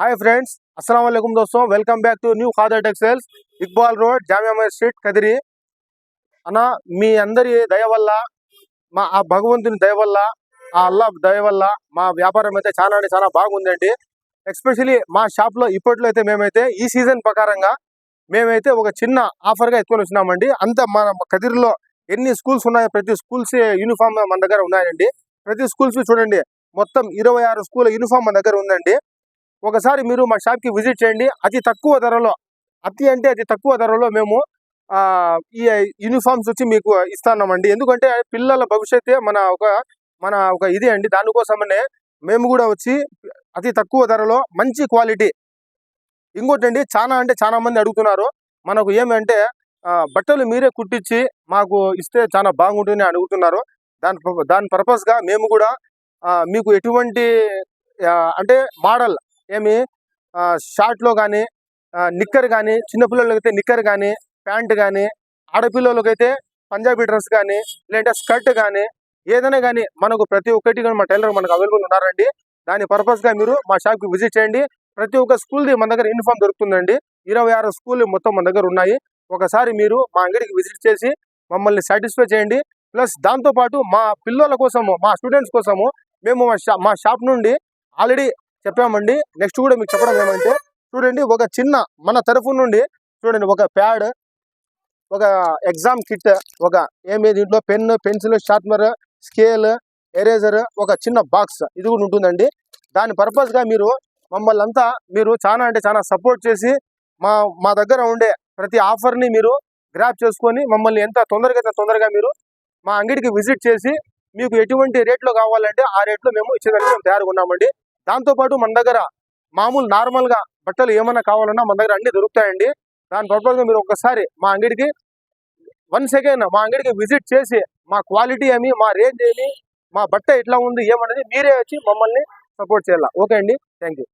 Hi friends, अस्सलाम वालेकुम दोस्तों। Welcome back to New Khadar Textiles, Iqbal Road, Jamia Masjid Street, कदिरी। అన్న మీ అందరి దయ వల్ల మా ఆ భగవంతుని దయ వల్ల ఆ అల్లాహ్ దయ వల్ల మా వ్యాపారం అయితే చాలా అంటే చాలా బాగుందండి. ఎస్పెషల్లీ మా షాప్ లో ఇప్పట్లో అయితే మేమైతే ఈ సీజన్ ప్రకారంగా మేమైతే ఒక చిన్న ఆఫర్ గా ఎత్తుకొని వచ్చినామండి. అంత మన కదిరిలో ఎన్ని స్కూల్స్ ఉన్నాయో ప్రతి స్కూల్స్ యూనిఫామ్ మన దగ్గర ఉన్నాయండి. ప్రతి స్కూల్స్ చూడండి, మొత్తం 26 స్కూల్ యూనిఫామ్ మన దగ్గర ఉందండి. ఒకసారి మీరు మా షాప్ కి విజిట్ చేయండి. అతి తక్కువ ధరలో మేము ఈ యూనిఫామ్స్ వచ్చి మీకు ఇస్తున్నామండి. ఎందుకంటే పిల్లల భవిష్యత్తే మన ఒక ఇది అండి. దానికోసమనే మేము కూడా వచ్చి అతి తక్కువ ధరలో మంచి క్వాలిటీ. ఇంకోటండి, చాలా మంది అడుగుతున్నారు, మనకు ఏమంటే బట్టలు మీరే కుట్టించి మాకు ఇస్తే చాలా బాగుంటుంది అడుగుతున్నారు. దాని పర్పస్ గా మేము కూడా మీకు ఎటువంటి అంటే మోడల్ ఏమి షార్ట్ లో కానీ, నిక్కర్ కానీ, చిన్నపిల్లలకైతే నిక్కర్ కానీ, ప్యాంట్ కానీ, ఆడపిల్లలకైతే పంజాబీ డ్రెస్ కానీ, లేదంటే స్కర్ట్ కానీ, ఏదైనా కానీ మనకు ప్రతి ఒక్కటి మా టైలర్ మనకు అవైలబుల్ ఉన్నారండి. దాని పర్పస్ గా మీరు మా షాప్ కి విజిట్ చేయండి. ప్రతి ఒక్క స్కూల్ ది మన దగ్గర యూనిఫామ్ దొరుకుతుందండి. 26 స్కూల్ మొత్తం మన దగ్గర ఉన్నాయి. ఒకసారి మీరు మా అంగడికి విజిట్ చేసి మమ్మల్ని సాటిస్ఫై చేయండి. ప్లస్ దాంతో పాటు మా పిల్లల కోసము, మా స్టూడెంట్స్ కోసము మేము మా షాప్ నుండి ఆల్రెడీ చెప్పామండి. నెక్స్ట్ కూడా మీకు చెప్పడం ఏమంటే, చూడండి, ఒక చిన్న మన తరఫు నుండి చూడండి, ఒక ప్యాడ్, ఒక ఎగ్జామ్ కిట్, ఒక దీంట్లో pen, pencil, sharpener, scale, eraser, ఒక చిన్న బాక్స్ ఇది కూడా ఉంటుందండి. దాని పర్పస్ గా మీరు మమ్మల్ని అంతా మీరు చాలా సపోర్ట్ చేసి మా దగ్గర ఉండే ప్రతి ఆఫర్ ని మీరు గ్రాప్ చేసుకొని మమ్మల్ని ఎంత తొందరగా మీరు మా అంగడికి విజిట్ చేసి మీకు ఎటువంటి రేట్లో కావాలంటే ఆ రేట్లో మేము ఇచ్చేదానికి మేము తయారుగా ఉన్నామండి. దాంతోపాటు మన దగ్గర మామూలు నార్మల్ గా బట్టలు ఏమైనా కావాలన్నా మన దగ్గర అన్ని దొరుకుతాయండి. దాని పర్పస్ గా మీరు ఒకసారి మా అంగడికి విజిట్ చేసి మా క్వాలిటీ ఏమి, మా రేంజ్ ఏమి, మా బట్ట ఎట్లా ఉంది ఏమనేది మీరే వచ్చి మమ్మల్ని సపోర్ట్ చేయాలి. ఓకే అండి, థ్యాంక్ యూ.